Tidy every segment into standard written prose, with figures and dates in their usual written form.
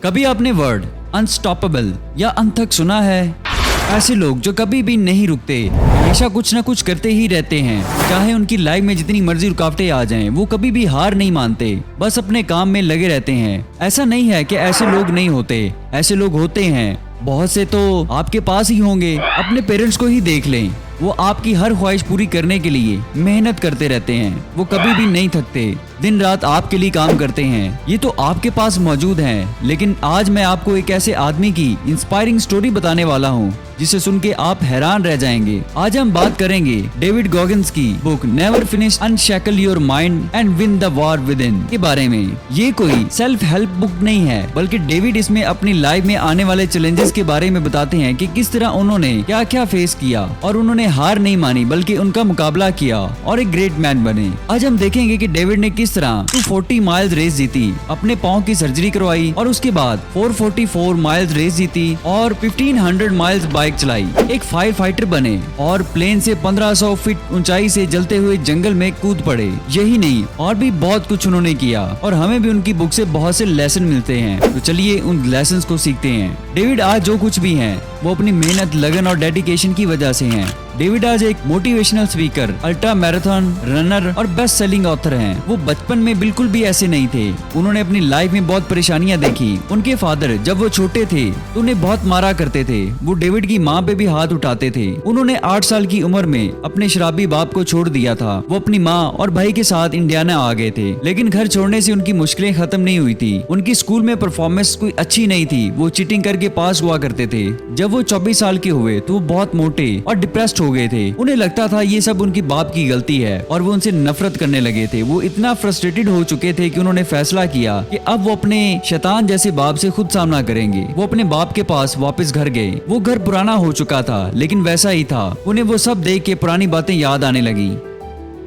कभी आपने word unstoppable या अनथक सुना है? ऐसे लोग जो कभी भी नहीं रुकते, हमेशा कुछ न कुछ करते ही रहते हैं। चाहे उनकी लाइफ में जितनी मर्जी रुकावटें आ जाएं, वो कभी भी हार नहीं मानते, बस अपने काम में लगे रहते हैं। ऐसा नहीं है कि ऐसे लोग नहीं होते, ऐसे लोग होते हैं। बहुत से तो आपके पास ही होंगे। अपने पेरेंट्स को ही देख लें, वो आपकी हर ख्वाहिश पूरी करने के लिए मेहनत करते रहते हैं। वो कभी भी नहीं थकते, दिन रात आपके लिए काम करते हैं। ये तो आपके पास मौजूद हैं। लेकिन आज मैं आपको एक ऐसे आदमी की इंस्पायरिंग स्टोरी बताने वाला हूँ जिसे सुन के आप हैरान रह जाएंगे। आज हम बात करेंगे डेविड गॉगिंस की book never finish unshackle your mind and win the war within के बारे में। ये कोई सेल्फ हेल्प बुक नहीं है, बल्कि डेविड इसमें अपनी लाइफ में आने वाले चैलेंजेस के बारे में बताते हैं कि किस तरह उन्होंने क्या क्या फेस किया और उन्होंने हार नहीं मानी बल्कि उनका मुकाबला किया और एक ग्रेट मैन बने। आज हम देखेंगे कि डेविड ने किस तरह 240 माइल्स रेस जीती, अपने पाँव की सर्जरी करवाई और उसके बाद 444 माइल्स रेस जीती और 1500 माइल्स बाइक चलाई, एक फायर फाइटर बने और प्लेन से 1500 फीट ऊंचाई से जलते हुए जंगल में कूद पड़े। यही नहीं, और भी बहुत कुछ उन्होंने किया और हमें भी उनकी बुक से बहुत से लेसन मिलते हैं। तो चलिए उन लेसन्स को सीखते हैं। डेविड आज जो कुछ भी हैं, वो अपनी मेहनत, लगन और डेडिकेशन की वजह से हैं। डेविड आज एक motivational speaker, ultra marathon runner और बेस्ट सेलिंग ऑथर हैं। वो बचपन में बिल्कुल भी ऐसे नहीं थे। उन्होंने अपनी लाइफ में बहुत परेशानियां देखी। उनके फादर जब वो छोटे थे तो उन्हें बहुत मारा करते थे। वो डेविड की माँ पे भी हाथ उठाते थे। उन्होंने 8 साल की उम्र में अपने शराबी बाप को छोड़ दिया था। वो अपनी माँ और भाई के साथ इंडियाना आ गए थे, लेकिन घर छोड़ने से उनकी मुश्किलें खत्म नहीं हुई थी। उनकी स्कूल में परफॉर्मेंस कोई अच्छी नहीं थी। वो चीटिंग करके पास हुआ करते थे। जब वो 24 साल के हुए तो वो बहुत मोटे और डिप्रेस्ड हो गए थे। उन्हें लगता था ये सब उनकी बाप की गलती है और वो उनसे नफरत करने लगे थे। वो इतना फ्रस्ट्रेटेड हो चुके थे कि उन्होंने फैसला किया कि अब वो अपने शैतान जैसे बाप से खुद सामना करेंगे। वो अपने बाप के पास वापस घर गए। वो घर पुराना हो चुका था, लेकिन वैसा ही था। उन्हें वो सब देख के पुरानी बातें याद आने लगी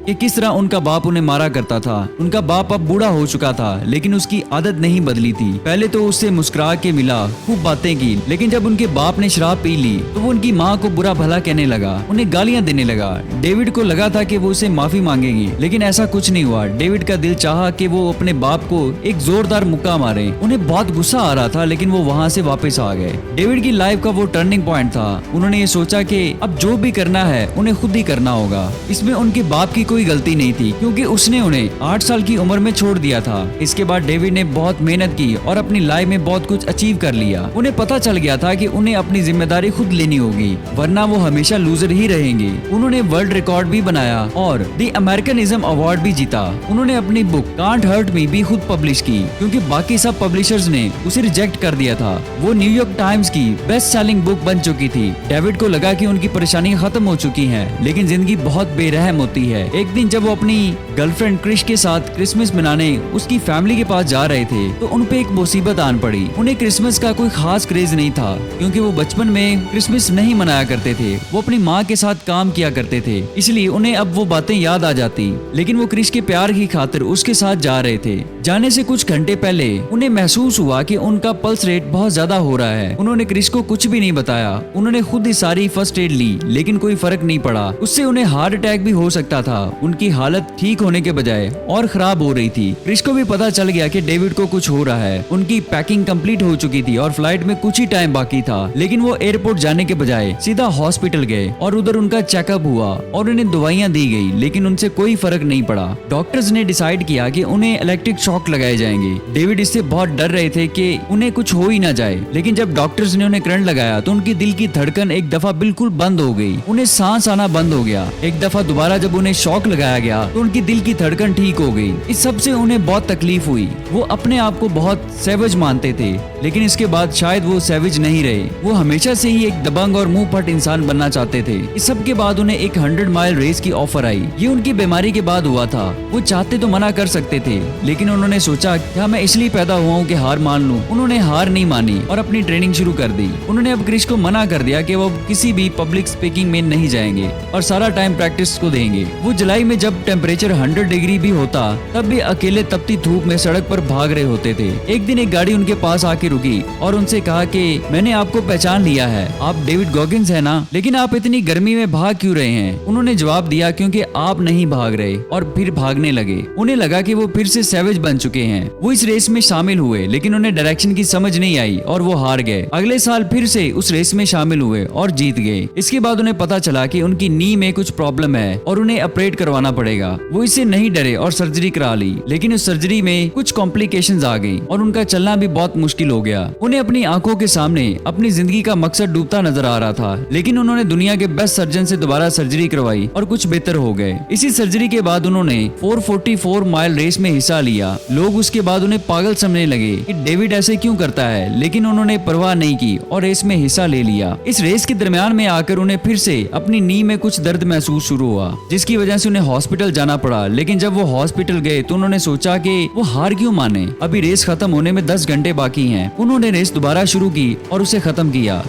कि किस तरह उनका बाप उन्हें मारा करता था। उनका बाप अब बूढ़ा हो चुका था, लेकिन उसकी आदत नहीं बदली थी। पहले तो उससे मुस्कुरा के मिला, खूब बातें की, लेकिन जब उनके बाप ने शराब पी ली तो वो उनकी माँ को बुरा भला कहने लगा, उन्हें गालियां देने लगा। डेविड को लगा था कि वो उसे माफी मांगेंगे, लेकिन ऐसा कुछ नहीं हुआ। डेविड का दिल चाहा कि वो अपने बाप को एक जोरदार मुक्का मारे। उन्हें बहुत गुस्सा आ रहा था, लेकिन वो वहाँ से वापस आ गए। डेविड की लाइफ का वो टर्निंग पॉइंट था। उन्होंने ये सोचा कि अब जो भी करना है उन्हें खुद ही करना होगा। इसमें उनके बाप की कोई गलती नहीं थी, क्योंकि उसने उन्हें 8 साल की उम्र में छोड़ दिया था। इसके बाद डेविड ने बहुत मेहनत की और अपनी लाइफ में बहुत कुछ अचीव कर लिया। उन्हें पता चल गया था कि उन्हें अपनी जिम्मेदारी खुद लेनी होगी, वरना वो हमेशा लूजर ही रहेंगे। उन्होंने वर्ल्ड रिकॉर्ड भी बनाया और द अमेरिकनिज्म अवार्ड भी जीता। उन्होंने अपनी बुक कांट हर्ट मी भी खुद पब्लिश की, क्योंकि बाकी सब पब्लिशर्स ने उसे रिजेक्ट कर दिया था। वो न्यूयॉर्क टाइम्स की बेस्ट सेलिंग बुक बन चुकी थी। डेविड को लगा कि उनकी परेशानियां खत्म हो चुकी हैं, लेकिन जिंदगी बहुत बेरहम होती है। एक दिन जब वो अपनी गर्लफ्रेंड क्रिश के साथ क्रिसमस मनाने उसकी फैमिली के पास जा रहे थे तो उन पे एक मुसीबत आन पड़ी। उन्हें क्रिसमस का कोई खास क्रेज नहीं था, क्योंकि वो बचपन में क्रिसमस नहीं मनाया करते थे। वो अपनी माँ के साथ काम किया करते थे, इसलिए उन्हें अब वो बातें याद आ जाती। लेकिन वो क्रिश के प्यार की खातिर उसके साथ जा रहे थे। जाने से कुछ घंटे पहले उन्हें महसूस हुआ कि उनका पल्स रेट बहुत ज्यादा हो रहा है। उन्होंने क्रिश को कुछ भी नहीं बताया। उन्होंने खुद ही सारी फर्स्ट एड ली, लेकिन कोई फर्क नहीं पड़ा। उससे उन्हें हार्ट अटैक भी हो सकता था। उनकी हालत ठीक होने के बजाय और खराब हो रही थी। क्रिश को भी पता चल गया कि डेविड को कुछ हो रहा है। उनकी पैकिंग कंप्लीट हो चुकी थी और फ्लाइट में कुछ ही टाइम बाकी था, लेकिन वो एयरपोर्ट जाने के बजाय सीधा हॉस्पिटल गए और उधर उनका चेकअप हुआ और उन्हें दवाइयां दी गई, लेकिन उनसे कोई फर्क नहीं पड़ा। डॉक्टर्स ने डिसाइड किया कि उन्हें इलेक्ट्रिक शॉक लगाए जाएंगे। डेविड इससे बहुत डर रहे थे कि उन्हें कुछ हो ही ना जाए, लेकिन जब डॉक्टर्स ने उन्हें करंट लगाया तो उनकी दिल की धड़कन एक दफा बिल्कुल बंद हो गई। उन्हें सांस आना बंद हो गया। एक दफा दोबारा जब उन्हें शॉक लगाया गया तो उनकी दिल की धड़कन ठीक हो गई। इस सब से उन्हें बहुत तकलीफ हुई। वो अपने आप को बहुत सेवेज मानते थे, लेकिन इसके बाद शायद वो सेवेज नहीं रहे। वो हमेशा से ही एक दबंग और मुंह फट इंसान बनना चाहते थे। इस सब के बाद उन्हें एक 100 माइल रेस की ऑफर आई। ये उनकी बीमारी के बाद हुआ था। वो चाहते तो मना कर सकते थे, लेकिन उन्होंने सोचा क्या मैं इसलिए पैदा हुआ हूँ कि हार मान लूं। उन्होंने हार नहीं मानी और अपनी ट्रेनिंग शुरू कर दी। उन्होंने अब क्रिश को मना कर दिया कि वो किसी भी पब्लिक स्पीकिंग में नहीं जाएंगे और सारा टाइम प्रैक्टिस को देंगे। वो जुलाई में जब टेम्परेचर 100 डिग्री भी होता तब भी अकेले तपती धूप में सड़क पर भाग रहे होते थे। एक दिन एक गाड़ी उनके पास आके रुकी और उनसे कहा कि मैंने आपको पहचान लिया है, आप डेविड गॉगिंस है ना, लेकिन आप इतनी गर्मी में भाग क्यों रहे हैं? उन्होंने जवाब दिया क्योंकि आप नहीं भाग रहे, और फिर भागने लगे। उन्हें लगा कि वो फिर से सैवेज बन चुके हैं। वो इस रेस में शामिल हुए लेकिन उन्हें डायरेक्शन की समझ नहीं आई और वो हार गए। अगले साल फिर से उस रेस में शामिल हुए और जीत गए। इसके बाद उन्हें पता चला कि उनकी नी में कुछ प्रॉब्लम है और उन्हें ऑपरेट करवाना पड़ेगा। वो इससे नहीं डरे और सर्जरी करा ली, लेकिन उस सर्जरी में कुछ कॉम्प्लिकेशंस आ गई और उनका चलना भी बहुत मुश्किल हो गया। उन्हें अपनी आंखों के सामने अपनी जिंदगी का मकसद डूबता नजर आ रहा था, लेकिन उन्होंने दुनिया के बेस्ट सर्जन से दोबारा सर्जरी करवाई और कुछ बेहतर हो गए। इसी सर्जरी के बाद उन्होंने 444 माइल रेस में हिस्सा लिया। लोग उसके बाद उन्हें पागल समझने लगे कि डेविड ऐसे क्यों करता है, लेकिन उन्होंने परवाह नहीं की और रेस में हिस्सा ले लिया। इस रेस के दरमियान में आकर उन्हें फिर से अपनी नी में कुछ दर्द महसूस शुरू हुआ, जिसकी वजह से उन्हें हॉस्पिटल जाना पड़ा। लेकिन जब वो हॉस्पिटल गए तो उन्होंने सोचा कि वो हार क्यों माने, अभी रेस खत्म होने में 10 घंटे बाकी हैं। उन्होंने रेस दोबारा शुरू की और उसे खत्म किया।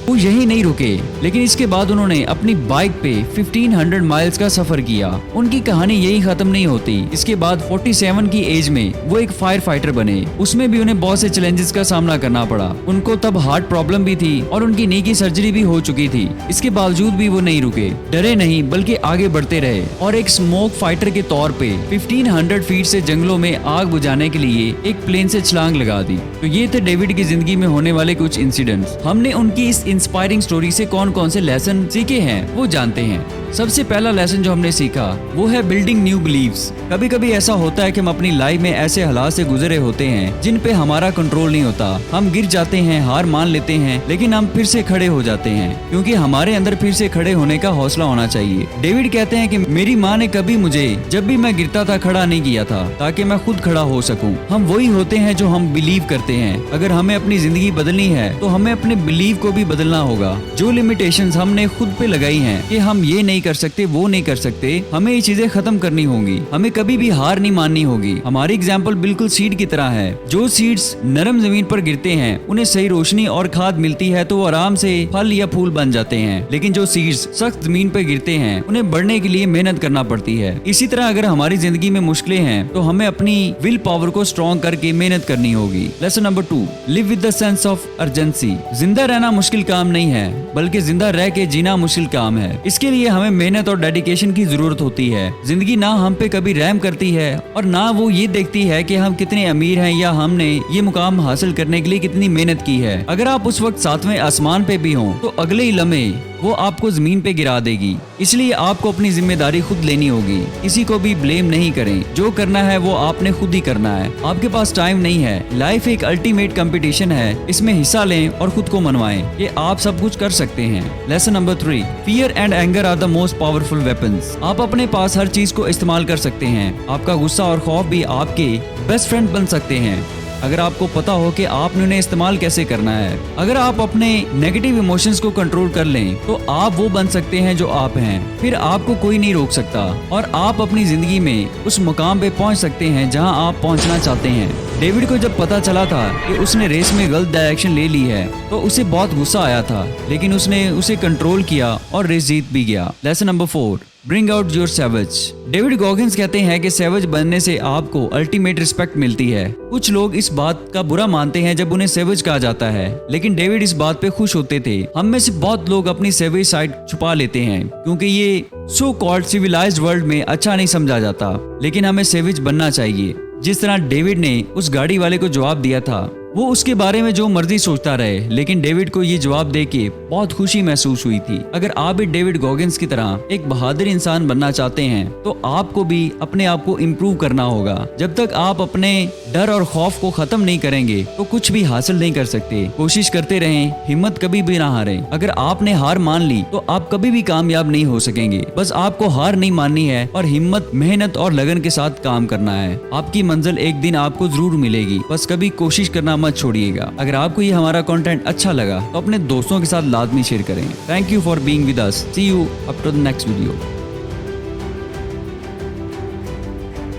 वो यही नहीं रुके, लेकिन इसके बाद उन्होंने अपनी बाइक पे 1500 माइल्स का सफर किया। उनकी कहानी यही खत्म नहीं होती। इसके बाद 47 की एज में वो एक फायर फाइटर बने। उसमें भी उन्हें बहुत से चैलेंजेस का सामना करना पड़ा। उनको तब हार्ट प्रॉब्लम भी थी और उनकी नी की सर्जरी भी हो चुकी थी। इसके बावजूद भी वो नहीं रुके, डरे नहीं, बल्कि आगे बढ़ते रहे और एक स्मोक फाइटर के तौर पे 1500 फीट से जंगलों में आग बुझाने के लिए एक प्लेन से छलांग लगा दी। तो ये थे डेविड की जिंदगी में होने वाले कुछ इंसिडेंट्स। हमने उनकी इस इंस्पायरिंग स्टोरी से कौन कौन से लेसन सीखे हैं वो जानते हैं। सबसे पहला लेसन जो हमने सीखा वो है बिल्डिंग न्यू बिलीव्स। कभी कभी ऐसा होता है कि हम अपनी लाइफ में ऐसे हालात से गुजरे होते हैं जिन पे हमारा कंट्रोल नहीं होता। हम गिर जाते हैं, हार मान लेते हैं, लेकिन हम फिर से खड़े हो जाते हैं क्योंकि हमारे अंदर फिर से खड़े होने का हौसला होना चाहिए। डेविड कहते हैं कि मेरी माँ ने कभी मुझे जब भी मैं गिरता था खड़ा नहीं किया था ताकि मैं खुद खड़ा हो सकूं। हम वही होते हैं जो हम बिलीव करते हैं। अगर हमें अपनी जिंदगी बदलनी है तो हमें अपने बिलीव को भी बदलना होगा। जो लिमिटेशंस हमने खुद पे लगाई हैं कि हम ये नहीं कर सकते, वो नहीं कर सकते, हमें ये चीजें खत्म करनी होंगी। हमें कभी भी हार नहीं माननी होगी। हमारी एग्जाम्पल बिल्कुल सीड की तरह है। जो सीड्स नरम जमीन पर गिरते हैं उन्हें सही रोशनी और खाद मिलती है तो वो आराम से फल या फूल बन जाते हैं, लेकिन जो सीड्स सख्त जमीन पर गिरते हैं उन्हें बढ़ने के लिए मेहनत करना पड़ती है। इसी तरह अगर हमारी जिंदगी में मुश्किलें हैं तो हमें अपनी विल पावर को स्ट्रॉन्ग करके मेहनत करनी होगी। Lesson number 2, live with the sense of urgency. जिंदा रहना मुश्किल काम नहीं है, बल्कि जिंदा रह के जीना मुश्किल काम है। इसके लिए हमें मेहनत और डेडिकेशन की जरूरत होती है। जिंदगी ना हम पे कभी रहम करती है और ना वो ये देखती है कि हम कितने अमीर हैं या हमने ये मुकाम हासिल करने के लिए कितनी मेहनत की है। अगर आप उस वक्त 7वें आसमान पे भी हों तो अगले ही लम्हे वो आपको जमीन पे गिरा देगी। इसलिए आपको अपनी जिम्मेदारी खुद लेनी होगी। किसी को भी ब्लेम नहीं करें। जो करना है वो आपने खुद ही करना है। आपके पास टाइम नहीं है। लाइफ एक अल्टीमेट कंपटीशन है। इसमें हिस्सा लें और खुद को मनवाएं कि आप सब कुछ कर सकते हैं। Lesson number 3, fear and anger are the most powerful weapons. आप अपने पास हर चीज को इस्तेमाल कर सकते हैं। आपका गुस्सा और खौफ भी आपके बेस्ट फ्रेंड बन सकते हैं अगर आपको पता हो कि आपने उन्हें इस्तेमाल कैसे करना है। अगर आप अपने नेगेटिव इमोशंस को कंट्रोल कर लें तो आप वो बन सकते हैं जो आप हैं। फिर आपको कोई नहीं रोक सकता और आप अपनी जिंदगी में उस मुकाम पे पहुंच सकते हैं जहां आप पहुंचना चाहते हैं। डेविड को जब पता चला था कि उसने रेस में गलत डायरेक्शन ले ली है तो उसे बहुत गुस्सा आया था, लेकिन उसने उसे कंट्रोल किया और रेस जीत भी गया। Lesson number 4, bring out your savage. David Goggins कहते हैं कि सैवेज बनने से आपको अल्टीमेट रिस्पेक्ट मिलती है। कुछ लोग इस बात का बुरा मानते हैं जब उन्हें सैवेज कहा जाता है, लेकिन डेविड इस बात पे खुश होते थे। हम में से बहुत लोग अपनी सैवेज साइड छुपा लेते हैं क्योंकि ये सो कॉल्ड सिविलाइज्ड वर्ल्ड में अच्छा नहीं समझा जाता, लेकिन हमें सैवेज बनना चाहिए। जिस तरह डेविड ने उस गाड़ी वाले को जवाब दिया था, वो उसके बारे में जो मर्जी सोचता रहे, लेकिन डेविड को ये जवाब देके बहुत खुशी महसूस हुई थी। अगर आप भी डेविड गॉगिंस की तरह एक बहादुर इंसान बनना चाहते हैं तो आपको भी अपने आप को इम्प्रूव करना होगा। जब तक आप अपने डर और खौफ को खत्म नहीं करेंगे तो कुछ भी हासिल नहीं कर सकते। कोशिश करते रहें, हिम्मत कभी भी ना हारें। अगर आपने हार मान ली तो आप कभी भी कामयाब नहीं हो सकेंगे। बस आपको हार नहीं माननी है और हिम्मत, मेहनत और लगन के साथ काम करना है। आपकी मंजिल एक दिन आपको जरूर मिलेगी, बस कभी कोशिश करना मत छोड़िएगा। अगर आपको ये हमारा कंटेंट अच्छा लगा तो अपने दोस्तों के साथ लाजमी शेयर करें। Thank you for being with us. See you up to the next video.